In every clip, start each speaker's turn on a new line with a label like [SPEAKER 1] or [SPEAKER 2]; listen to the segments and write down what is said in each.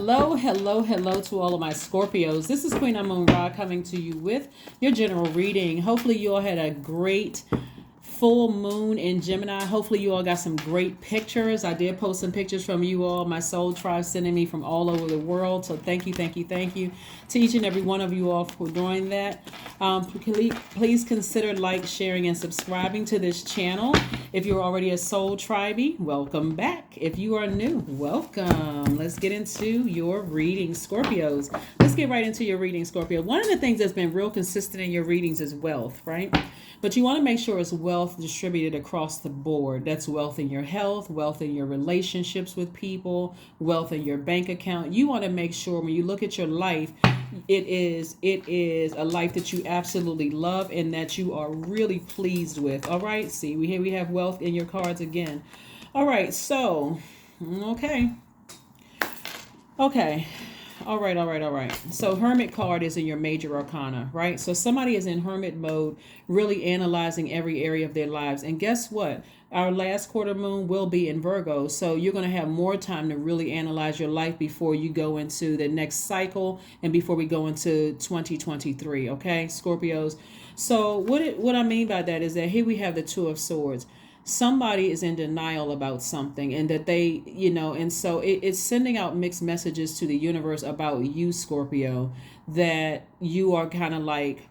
[SPEAKER 1] Hello, hello, hello to all of my Scorpios. This is Queen Moon Ra coming to you with your general reading. Hopefully, you all had a great full moon in Gemini. Hopefully, you all got some great pictures. I did post some pictures from you all. My soul tribe sending me from all over the world. So, thank you, thank you, thank you to each and every one of you all for doing that. Please consider like, sharing, and subscribing to this channel. If you're already a soul tribey, welcome back. If you are new, welcome. Let's get into your reading, Scorpios. Let's get right into your reading, Scorpio. One of the things that's been real consistent in your readings is wealth, right? But you want to make sure it's wealth distributed across the board. That's wealth in your health, wealth in your relationships with people, wealth in your bank account. You want to make sure when you look at your life, it is a life that you absolutely love and that you are really pleased with. All right. See, we have wealth in your cards again. All right. So, okay. All right. So Hermit card is in your major arcana, right? So somebody is in Hermit mode, really analyzing every area of their lives. And guess what? Our last quarter moon will be in Virgo. So you're going to have more time to really analyze your life before you go into the next cycle and before we go into 2023, okay, Scorpios? So what I mean by that is that here we have the Two of Swords. Somebody is in denial about something and that they, and so it's sending out mixed messages to the universe about you, Scorpio, that you are kind of like,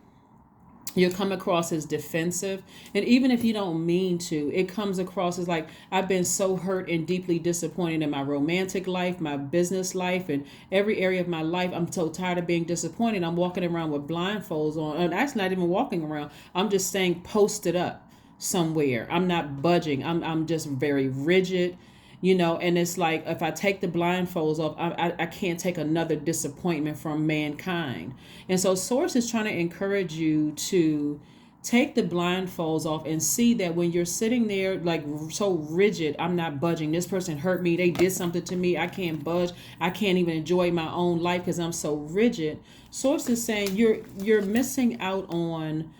[SPEAKER 1] you come across as defensive. And even if you don't mean to, it comes across as like, I've been so hurt and deeply disappointed in my romantic life, my business life, and every area of my life. I'm so tired of being disappointed. I'm walking around with blindfolds on. And actually not even walking around. I'm just staying posted up somewhere. I'm not budging. I'm just very rigid, and it's like if I take the blindfolds off, I can't take another disappointment from mankind. And so Source is trying to encourage you to take the blindfolds off and see that when you're sitting there like so rigid, I'm not budging. This person hurt me. They did something to me. I can't budge. I can't even enjoy my own life because I'm so rigid. Source is saying you're missing out on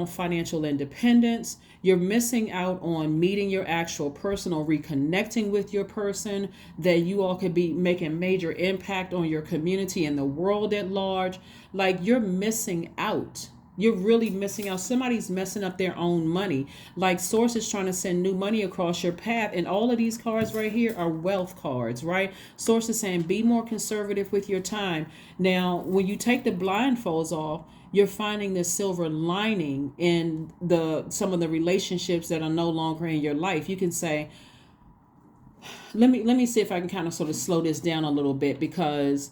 [SPEAKER 1] financial independence. You're missing out on meeting your actual person or reconnecting with your person, that you all could be making major impact on your community and the world at large. Like, you're missing out. You're really missing out. Somebody's messing up their own money. Like, Source is trying to send new money across your path. And all of these cards right here are wealth cards, right? Source is saying be more conservative with your time. Now, when you take the blindfolds off, you're finding the silver lining in some of the relationships that are no longer in your life. You can say, let me see if I can kind of sort of slow this down a little bit, because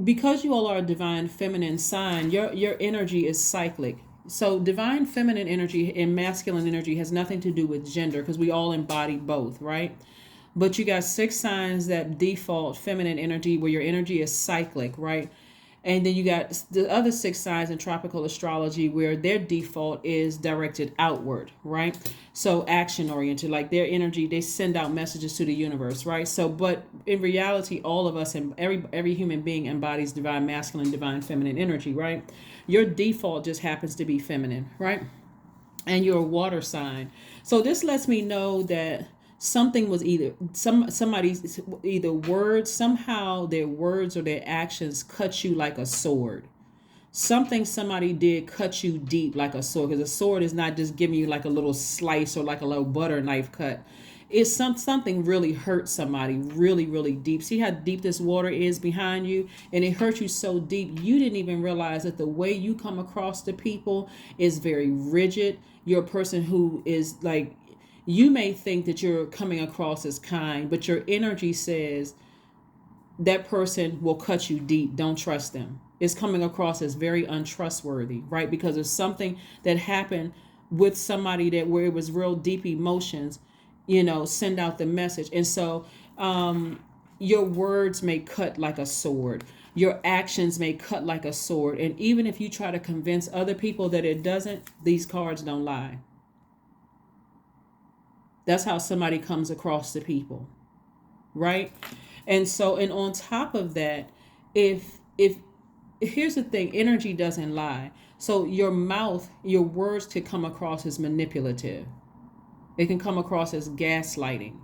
[SPEAKER 1] because you all are a divine feminine sign, your energy is cyclic. So divine feminine energy and masculine energy has nothing to do with gender, because we all embody both, right? But you got 6 signs that default feminine energy, where your energy is cyclic, right? And then you got the other 6 signs in tropical astrology where their default is directed outward, right? So action oriented, like their energy, they send out messages to the universe, right? So, but in reality, all of us and every human being embodies divine masculine, divine feminine energy, right? Your default just happens to be feminine, right? And you're a water sign. So this lets me know that something was somebody's words, somehow their words or their actions cut you like a sword. Something somebody did cut you deep like a sword, because a sword is not just giving you like a little slice or like a little butter knife cut. It's something really hurt somebody really, really deep. See how deep this water is behind you? And it hurt you so deep, you didn't even realize that the way you come across to people is very rigid. You're a person who is like, you may think that you're coming across as kind, but your energy says that person will cut you deep. Don't trust them. It's coming across as very untrustworthy, right? Because of something that happened with somebody where it was real deep emotions, send out the message. And so your words may cut like a sword. Your actions may cut like a sword. And even if you try to convince other people that it doesn't, these cards don't lie. That's how somebody comes across to people, right? And so, and on top of that, if here's the thing, energy doesn't lie. So your mouth, your words could come across as manipulative. It can come across as gaslighting.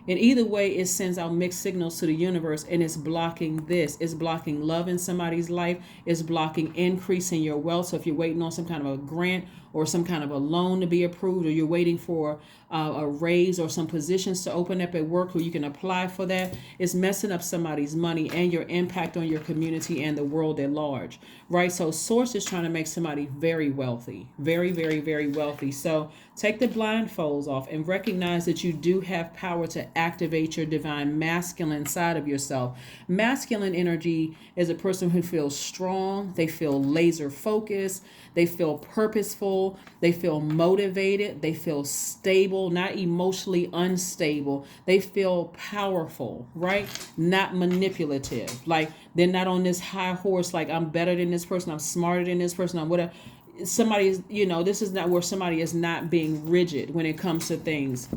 [SPEAKER 1] In either way, it sends out mixed signals to the universe, and it's blocking this. It's blocking love in somebody's life. It's blocking increase in your wealth. So if you're waiting on some kind of a grant or some kind of a loan to be approved, or you're waiting for a raise or some positions to open up at work where you can apply for that, it's messing up somebody's money and your impact on your community and the world at large, right? So source is trying to make somebody very wealthy, very, very, very wealthy. So take the blindfolds off and recognize that you do have power to activate your divine masculine side of yourself. Masculine energy is a person who feels strong, they feel laser focused, they feel purposeful, they feel motivated, they feel stable, not emotionally unstable. They feel powerful, right? Not manipulative. Like they're not on this high horse, like I'm better than this person, I'm smarter than this person, I'm whatever. Somebody is, this is not where somebody is not being rigid when it comes to things.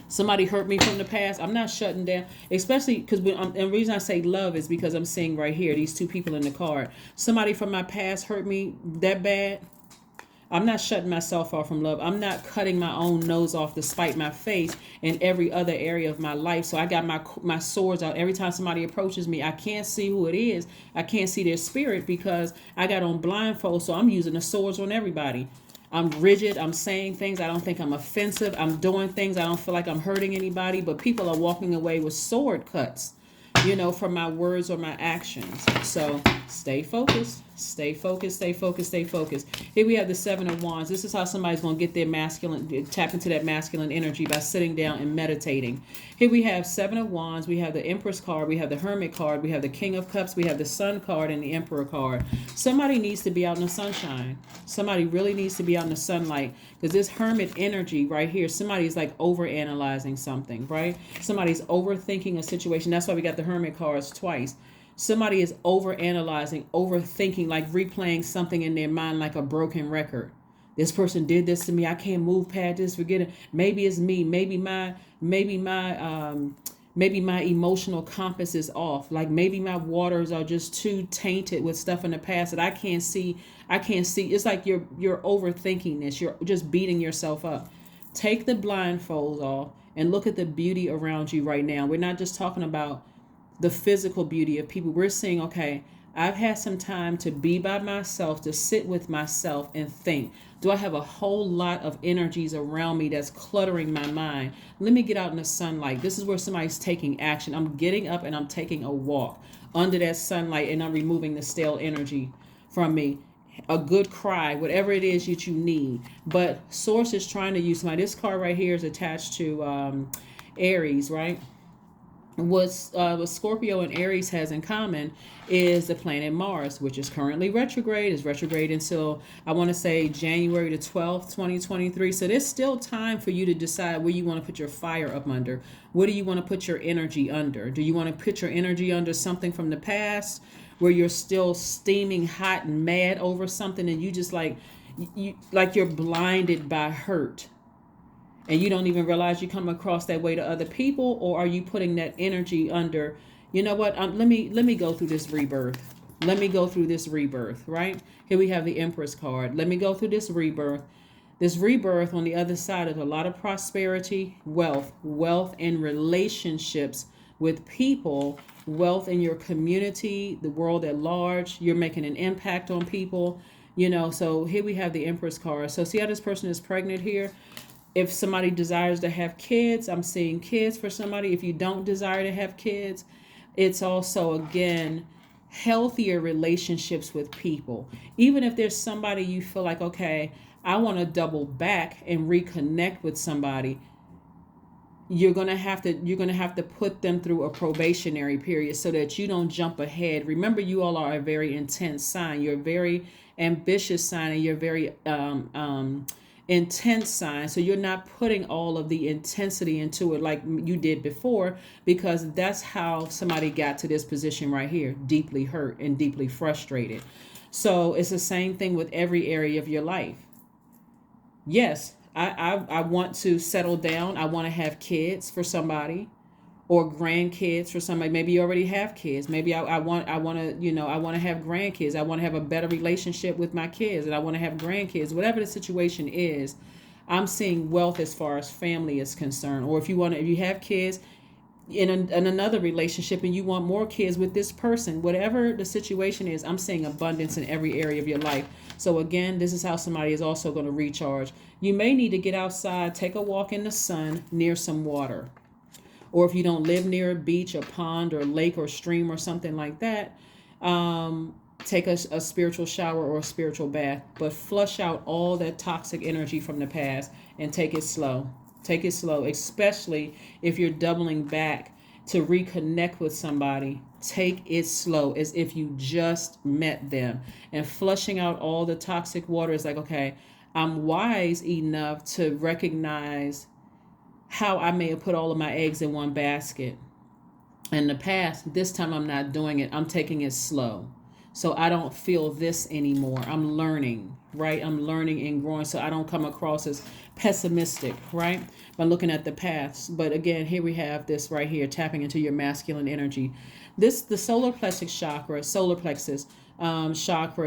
[SPEAKER 1] Somebody hurt me from the past, I'm not shutting down, especially because the reason I say love is because I'm seeing right here, these two people in the card. Somebody from my past hurt me that bad. I'm not shutting myself off from love. I'm not cutting my own nose off to spite my face in every other area of my life. So I got my swords out. Every time somebody approaches me, I can't see who it is. I can't see their spirit because I got on blindfold. So I'm using the swords on everybody. I'm rigid. I'm saying things. I don't think I'm offensive. I'm doing things. I don't feel like I'm hurting anybody. But people are walking away with sword cuts, from my words or my actions. So stay focused, stay focused, stay focused, stay focused. Here we have the Seven of Wands. This is how somebody's going to get their masculine, tap into that masculine energy by sitting down and meditating. Here we have Seven of Wands. We have the Empress card. We have the Hermit card. We have the King of Cups. We have the Sun card and the Emperor card. Somebody needs to be out in the sunshine. Somebody really needs to be out in the sunlight, because this Hermit energy right here, somebody's like overanalyzing something, right? Somebody's overthinking a situation. That's why we got the Hermit cards twice. Somebody is overanalyzing, overthinking, like replaying something in their mind like a broken record. This person did this to me. I can't move past this. Forget it. Maybe it's me. Maybe my emotional compass is off. Like maybe my waters are just too tainted with stuff in the past that I can't see. It's like you're overthinking this. You're just beating yourself up. Take the blindfolds off and look at the beauty around you right now. We're not just talking about the physical beauty of people. We're saying, okay, I've had some time to be by myself, to sit with myself and think. Do I have a whole lot of energies around me that's cluttering my mind? Let me get out in the sunlight. This is where somebody's taking action. I'm getting up and I'm taking a walk under that sunlight, and I'm removing the stale energy from me. A good cry, whatever it is that you need. But Source is trying to use somebody. This card right here is attached to Aries, right? What Scorpio and Aries has in common is the planet Mars, which is currently retrograde. Is retrograde until, I want to say, January the 12th, 2023. So there's still time for you to decide where you want to put your fire up under. What do you want to put your energy under? Do you want to put your energy under something from the past where you're still steaming hot and mad over something, and you just you're blinded by hurt? And you don't even realize you come across that way to other people? Or are you putting that energy under, you know what, let me go through this rebirth. Let me go through this rebirth, right? Here we have the Empress card. Let me go through this rebirth. This rebirth on the other side is a lot of prosperity, wealth in relationships with people, wealth in your community, the world at large. You're making an impact on people, so here we have the Empress card. So see how this person is pregnant here? If somebody desires to have kids, I'm seeing kids for somebody. If you don't desire to have kids, it's also, again, healthier relationships with people. Even if there's somebody you feel like, okay, I want to double back and reconnect with somebody, you're gonna have to put them through a probationary period so that you don't jump ahead. Remember, you all are a very intense sign. You're a very ambitious sign, and you're very intense sign. So you're not putting all of the intensity into it like you did before, because that's how somebody got to this position right here, deeply hurt and deeply frustrated. So it's the same thing with every area of your life. Yes, I want to settle down. I want to have kids for somebody, or grandkids for somebody. Maybe you already have kids. Maybe I want to, I want to have grandkids. I want to have a better relationship with my kids, and I want to have grandkids. Whatever the situation is, I'm seeing wealth as far as family is concerned. Or if you have kids in another relationship and you want more kids with this person, whatever the situation is, I'm seeing abundance in every area of your life. So again, this is how somebody is also going to recharge. You may need to get outside, take a walk in the sun near some water. Or if you don't live near a beach, a pond, or lake, or stream, or something like that, take a spiritual shower or a spiritual bath. But flush out all that toxic energy from the past and take it slow. Take it slow, especially if you're doubling back to reconnect with somebody. Take it slow, as if you just met them. And flushing out all the toxic water is like, okay, I'm wise enough to recognize how I may have put all of my eggs in one basket in the past. This time I'm not doing it. I'm taking it slow. So I don't feel this anymore. I'm learning, right? I'm learning and growing, so I don't come across as pessimistic, right? By looking at the past. But again, here we have this right here, tapping into your masculine energy. The solar plexus chakra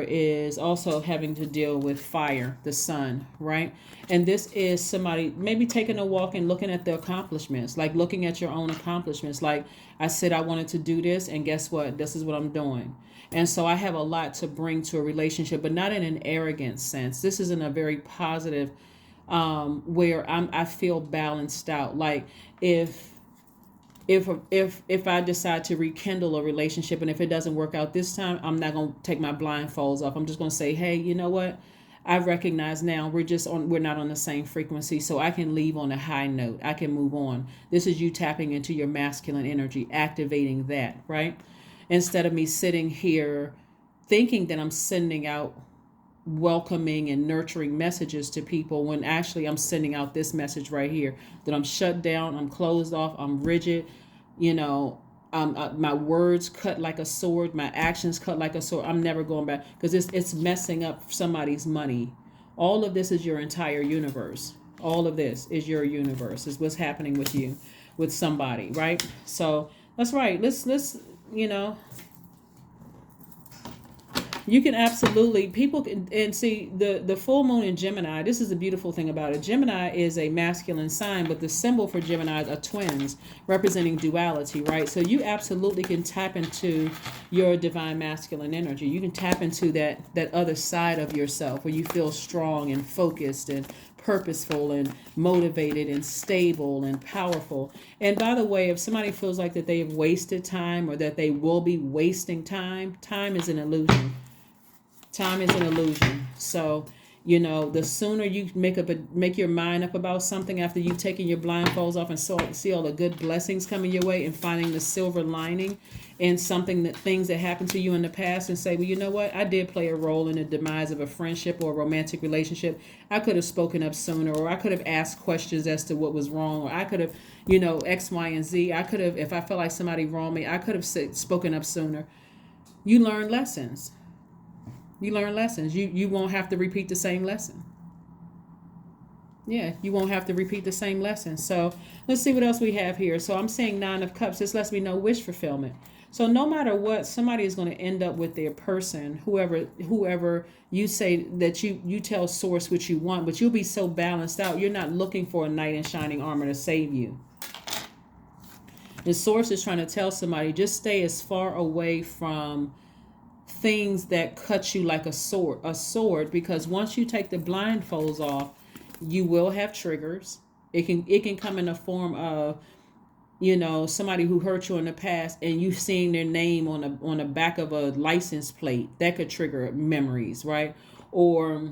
[SPEAKER 1] is also having to deal with fire, the sun, right? And this is somebody maybe taking a walk and looking at the accomplishments, like looking at your own accomplishments. Like, I said I wanted to do this, and guess what? This is what I'm doing. And so I have a lot to bring to a relationship, but not in an arrogant sense. This is in a very positive, where I feel balanced out. Like, if I decide to rekindle a relationship, and if it doesn't work out this time, I'm not going to take my blindfolds off. I'm just going to say, hey, you know what? I recognize now we're not on the same frequency, so I can leave on a high note. I can move on. This is you tapping into your masculine energy, activating that, right? Instead of me sitting here thinking that I'm sending out welcoming and nurturing messages to people, when actually I'm sending out this message right here, that I'm shut down, I'm closed off, I'm rigid, my words cut like a sword, my actions cut like a sword. I'm never going back, because it's messing up somebody's money. All of this is your entire universe. All of this is your universe. Is what's happening with you, with somebody, right? So that's right. Let's you can absolutely, people can, and see the full moon in Gemini. This is the beautiful thing about it. Gemini is a masculine sign, but the symbol for Gemini are twins, representing duality, right? So you absolutely can tap into your divine masculine energy. You can tap into that other side of yourself, where you feel strong and focused and purposeful and motivated and stable and powerful. And by the way, if somebody feels like that they have wasted time, or that they will be wasting time, time is an illusion. Time is an illusion. So, the sooner you make your mind up about something, after you've taken your blindfolds off and see all the good blessings coming your way, and finding the silver lining in things that happened to you in the past, and say, well, you know what? I did play a role in the demise of a friendship or a romantic relationship. I could have spoken up sooner, or I could have asked questions as to what was wrong, or I could have, X, Y, and Z. I could have, if I felt like somebody wronged me, I could have spoken up sooner. You learn lessons. You learn lessons. You won't have to repeat the same lesson. Yeah, you won't have to repeat the same lesson. So let's see what else we have here. So I'm saying 9 of Cups. This lets me know wish fulfillment. So no matter what, somebody is going to end up with their person, whoever you say that you tell source what you want, but you'll be so balanced out. You're not looking for a knight in shining armor to save you. The source is trying to tell somebody, just stay as far away from things that cut you like a sword, because once you take the blindfolds off, you will have triggers. It can come in the form of, somebody who hurt you in the past, and you seeing their name on the back of a license plate. That could trigger memories, right? Or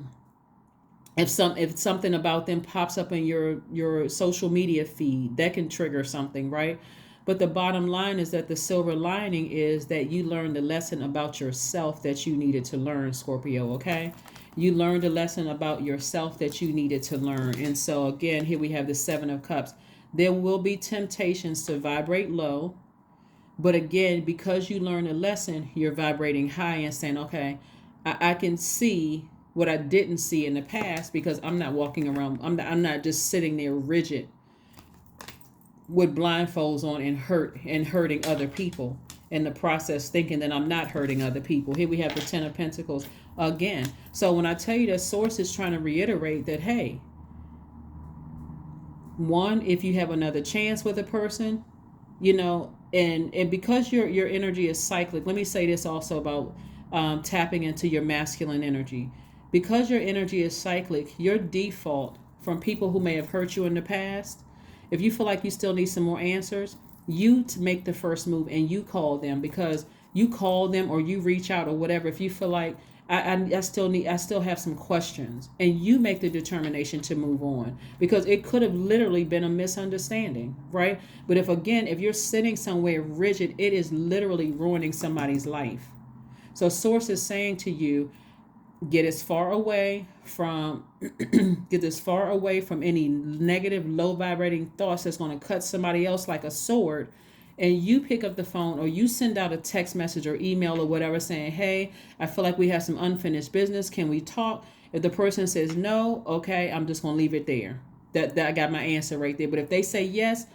[SPEAKER 1] if something about them pops up in your social media feed, that can trigger something, right? But the bottom line is that the silver lining is that you learned the lesson about yourself that you needed to learn, Scorpio, okay? You learned a lesson about yourself that you needed to learn. And so again, here we have the 7 of Cups. There will be temptations to vibrate low. But again, because you learned a lesson, you're vibrating high and saying, okay, I can see what I didn't see in the past, because I'm not walking around. I'm not just sitting there rigid with blindfolds on and hurting other people in the process, thinking that I'm not hurting other people. Here we have the 10 of Pentacles again. So when I tell you that source is trying to reiterate that, hey, One, if you have another chance with a person, and because your energy is cyclic. Let me say this also about tapping into your masculine energy. Because your energy is cyclic, your default from people who may have hurt you in the past, if you feel like you still need some more answers, you to make the first move and you call them, because you call them or you reach out or whatever. If you feel like I still have some questions, and you make the determination to move on, because it could have literally been a misunderstanding, right? But if you're sitting somewhere rigid, it is literally ruining somebody's life. So source is saying to you, get as far away from get as far away from any negative, low vibrating thoughts that's going to cut somebody else like a sword. And you pick up the phone or you send out a text message or email or whatever saying, hey, I feel like we have some unfinished business, can we talk? If the person says no, okay, I'm just going to leave it there. That I got my answer right there. But if they say yes,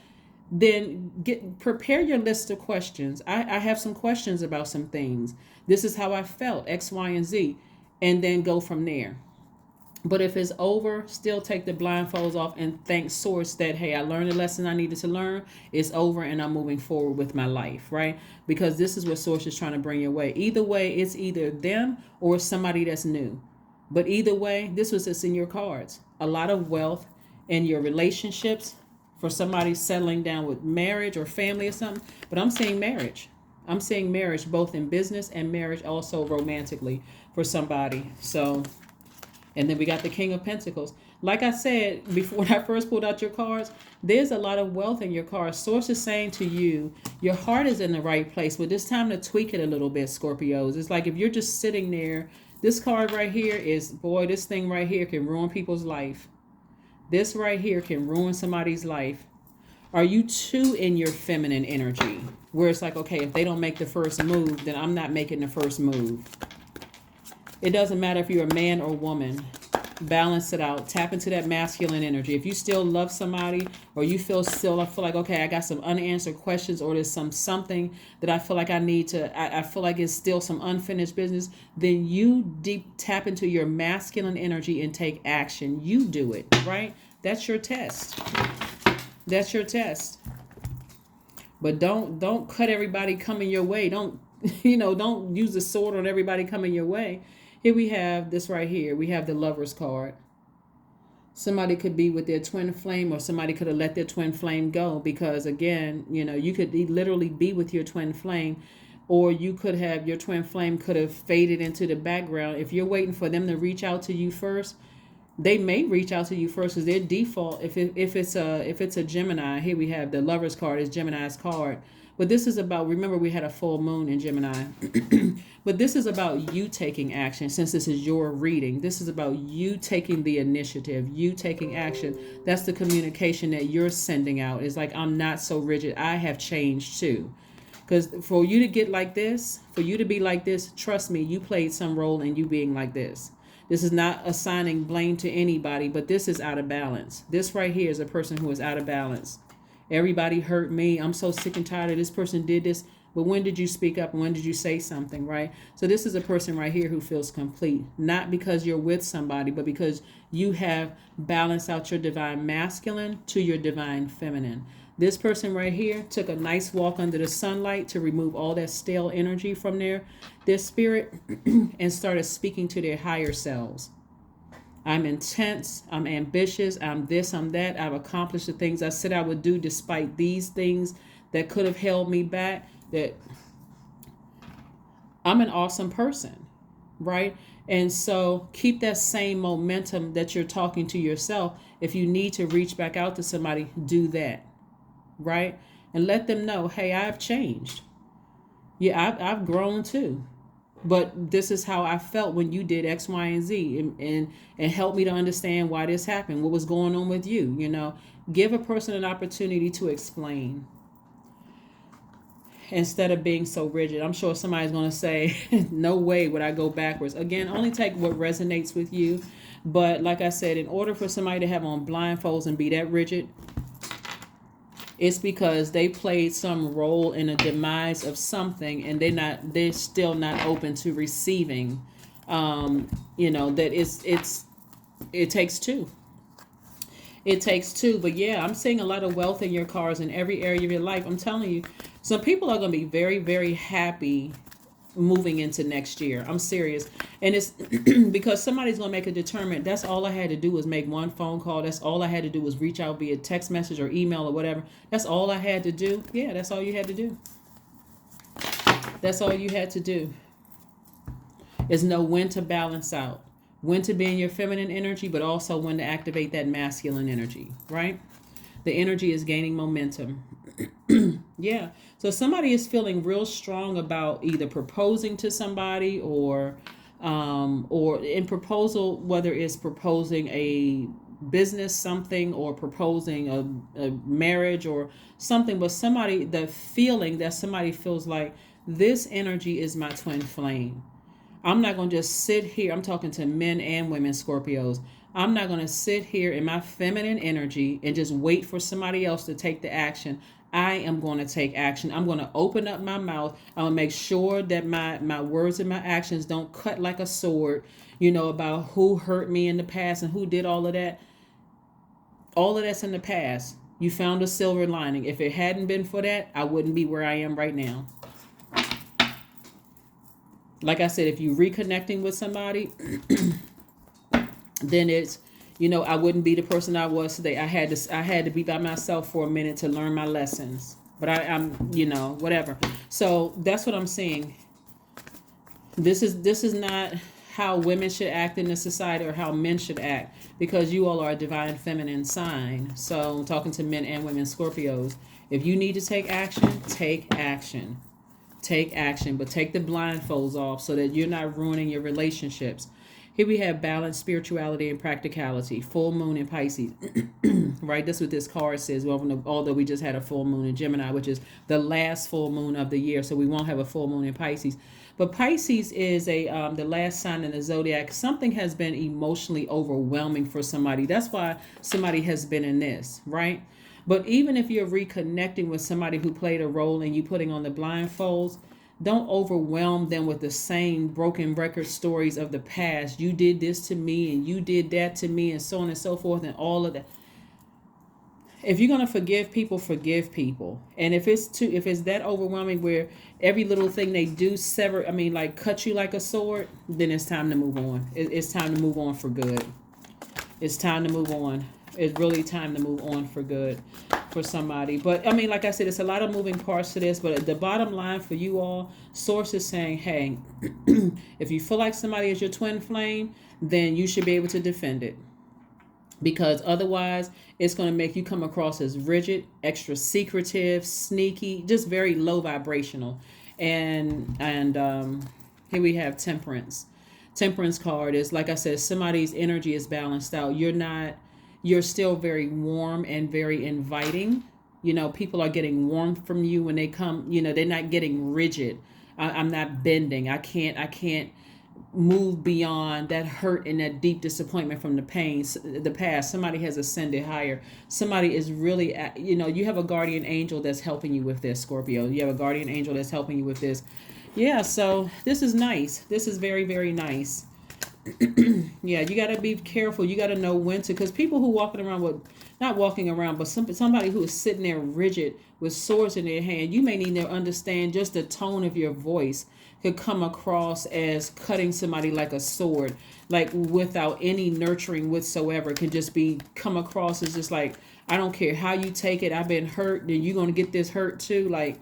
[SPEAKER 1] then prepare your list of questions. I have some questions about some things. This is how I felt, X, Y, and Z. And then go from there. But if it's over, still take the blindfolds off and thank source that, hey, I learned the lesson I needed to learn. It's over and I'm moving forward with my life, right? Because this is what source is trying to bring your way. Either way, it's either them or somebody that's new. But either way, this was just in your cards. A lot of wealth in your relationships for somebody settling down with marriage or family or something. But I'm saying marriage. I'm saying marriage both in business and marriage also romantically for somebody. So... and then we got the King of Pentacles. Like I said before, when I first pulled out your cards, there's a lot of wealth in your cards. Source is saying to you, your heart is in the right place, but it's time to tweak it a little bit, Scorpios. It's like if you're just sitting there, this card right here is, boy, this thing right here can ruin people's life. This right here can ruin somebody's life. Are you too in your feminine energy? Where it's like, okay, if they don't make the first move, then I'm not making the first move. It doesn't matter if you're a man or woman. Balance it out. Tap into that masculine energy. If you still love somebody, or you I feel like, okay, I got some unanswered questions, or there's something that I feel like I need to, I feel like it's still some unfinished business, then you deep tap into your masculine energy and take action. You do it, right? That's your test. That's your test. But don't cut everybody coming your way. Don't use the sword on everybody coming your way. Here we have this right here. We have the Lover's card. Somebody could be with their twin flame, or somebody could have let their twin flame go, because again, you could literally be with your twin flame, or you could have, your twin flame could have faded into the background. If you're waiting for them to reach out to you first, they may reach out to you first, because their default, if it's a Gemini, here we have the Lover's card is Gemini's card. But this is about, remember we had a full moon in Gemini. But this is about you taking action. Since this is your reading, this is about you taking the initiative, you taking action. That's the communication that you're sending out. It's like, I'm not so rigid. I have changed too. Because for you to get like this, for you to be like this, trust me, you played some role in you being like this. This is not assigning blame to anybody, but this is out of balance. This right here is a person who is out of balance. Everybody hurt me. I'm so sick and tired of this person did this. But when did you speak up? And when did you say something, right? So this is a person right here who feels complete. Not because you're with somebody, but because you have balanced out your divine masculine to your divine feminine. This person right here took a nice walk under the sunlight to remove all that stale energy from their spirit and started speaking to their higher selves. I'm intense, I'm ambitious, I'm this, I'm that. I've accomplished the things I said I would do despite these things that could have held me back. That I'm an awesome person, right? And so keep that same momentum that you're talking to yourself. If you need to reach back out to somebody, do that, right? And let them know, hey, I've changed. Yeah, I've grown too. But this is how I felt when you did X, Y, and Z, and help me to understand why this happened, what was going on with you. Give a person an opportunity to explain instead of being so rigid. I'm sure somebody's going to say, no way would I go backwards. Again, only take what resonates with you. But like I said, in order for somebody to have on blindfolds and be that rigid, it's because they played some role in a demise of something, and they're still not open to receiving. That it takes two. It takes two. But yeah, I'm seeing a lot of wealth in your cards in every area of your life. I'm telling you, some people are going to be very, very happy moving into next year. I'm serious. And it's because somebody's going to make a determinant. That's all I had to do was make one phone call. That's all I had to do was reach out via text message or email or whatever. That's all I had to do. Yeah, that's all you had to do. That's all you had to do. Is know when to balance out, when to be in your feminine energy, but also when to activate that masculine energy, right? The energy is gaining momentum. Yeah. So somebody is feeling real strong about either proposing to somebody or in proposal, whether it's proposing a business something or proposing a marriage or something, but somebody, the feeling that somebody feels like this energy is my twin flame. I'm not going to just sit here. I'm talking to men and women, Scorpios. I'm not going to sit here in my feminine energy and just wait for somebody else to take the action. I am going to take action. I'm going to open up my mouth. I'm going to make sure that my words and my actions don't cut like a sword, about who hurt me in the past and who did all of that. All of that's in the past. You found a silver lining. If it hadn't been for that, I wouldn't be where I am right now. Like I said, if you're reconnecting with somebody, then it's, I wouldn't be the person I was today. I had to be by myself for a minute to learn my lessons. But I'm, whatever. So that's what I'm saying. This is not how women should act in this society or how men should act, because you all are a divine feminine sign. So I'm talking to men and women, Scorpios. If you need to take action, take action. Take action, but take the blindfolds off so that you're not ruining your relationships. Here we have balance, spirituality, and practicality. Full moon in Pisces. Right? That's what this card says. Well, although we just had a full moon in Gemini, which is the last full moon of the year, so we won't have a full moon in Pisces. But Pisces is the last sign in the Zodiac. Something has been emotionally overwhelming for somebody. That's why somebody has been in this, right? But even if you're reconnecting with somebody who played a role in you putting on the blindfolds, don't overwhelm them with the same broken record stories of the past. You did this to me and you did that to me and so on and so forth and all of that. If you're going to forgive people, forgive people. And if it's that overwhelming where every little thing they do cut you like a sword, then it's time to move on. It's time to move on for good. It's time to move on. It's really time to move on for good for somebody. But like I said, it's a lot of moving parts to this. But the bottom line for you all, Source is saying, hey, if you feel like somebody is your twin flame, then you should be able to defend it. Because otherwise, it's going to make you come across as rigid, extra secretive, sneaky, just very low vibrational. And here we have Temperance. Temperance card is, like I said, somebody's energy is balanced out. You're still very warm and very inviting. People are getting warm from you when they come. They're not getting rigid. I'm not bending. I can't move beyond that hurt and that deep disappointment from the past. Somebody has ascended higher. Somebody is really, you have a guardian angel that's helping you with this, Scorpio. You have a guardian angel that's helping you with this. Yeah, so this is nice. This is very, very nice. Yeah, you got to be careful. You got to know when to, because people who not walking around, but somebody who is sitting there rigid with swords in their hand, you may need to understand just the tone of your voice could come across as cutting somebody like a sword, like without any nurturing whatsoever. Can just come across as just like, I don't care how you take it. I've been hurt. Then you're going to get this hurt too. Like,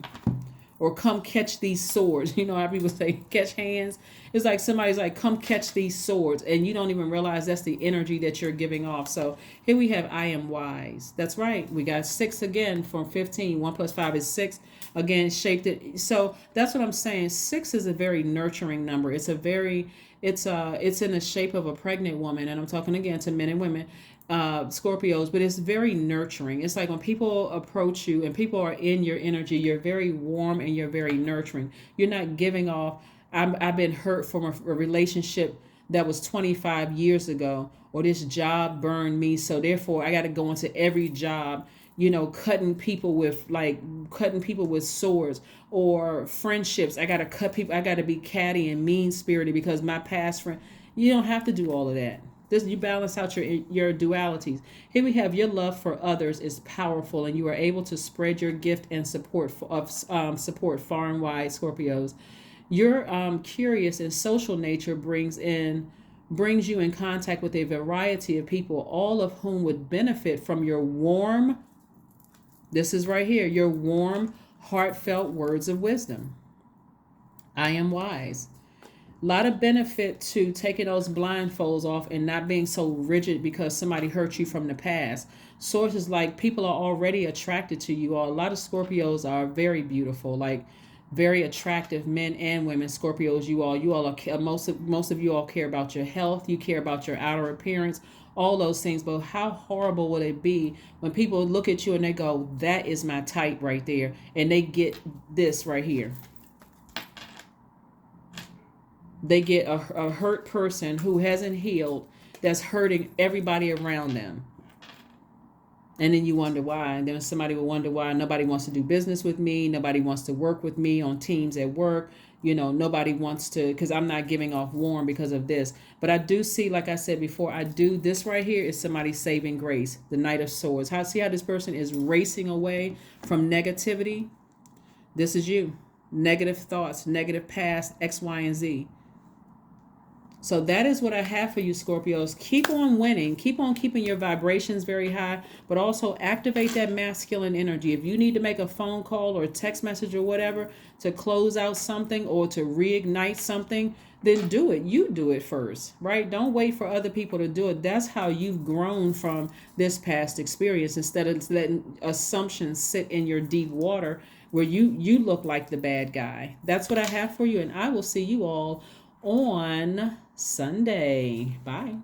[SPEAKER 1] or come catch these swords. How people say catch hands. It's like somebody's like, come catch these swords. And you don't even realize that's the energy that you're giving off. So here we have I am wise. That's right. We got 6 again from 15. 1 plus 5 is 6. Again, shaped it. So that's what I'm saying. 6 is a very nurturing number. It's in the shape of a pregnant woman. And I'm talking again to men and women. Scorpios, but it's very nurturing. It's like when people approach you and people are in your energy, you're very warm and you're very nurturing. You're not giving off, I've been hurt from a relationship that was 25 years ago, or this job burned me, so therefore I got to go into every job, cutting people with swords, or friendships. I got to cut people. I got to be catty and mean spirited because my past friend. You don't have to do all of that. This, you balance out your dualities. Here we have your love for others is powerful, and you are able to spread your gift and support far and wide, Scorpios. Your curious and social nature brings you in contact with a variety of people, all of whom would benefit from your warm, this is right here, your warm, heartfelt words of wisdom. I am wise. A lot of benefit to taking those blindfolds off and not being so rigid because somebody hurt you from the past. Sources like people are already attracted to you. Or a lot of Scorpios are very beautiful, like very attractive men and women. Scorpios, you all are, most of you all care about your health. You care about your outer appearance, all those things. But how horrible would it be when people look at you and they go, that is my type right there, and they get this right here. They get a hurt person who hasn't healed, that's hurting everybody around them. And then you wonder why. And then somebody will wonder why nobody wants to do business with me. Nobody wants to work with me on teams at work. You know, nobody wants to, because I'm not giving off warm because of this. But I do see, like I said before, this right here is somebody saving grace, the Knight of Swords. See how this person is racing away from negativity? This is you. Negative thoughts, negative past, X, Y, and Z. So that is what I have for you, Scorpios. Keep on winning. Keep on keeping your vibrations very high, but also activate that masculine energy. If you need to make a phone call or a text message or whatever to close out something or to reignite something, then do it. You do it first, right? Don't wait for other people to do it. That's how you've grown from this past experience, instead of letting assumptions sit in your deep water where you look like the bad guy. That's what I have for you, and I will see you all on Sunday. Bye.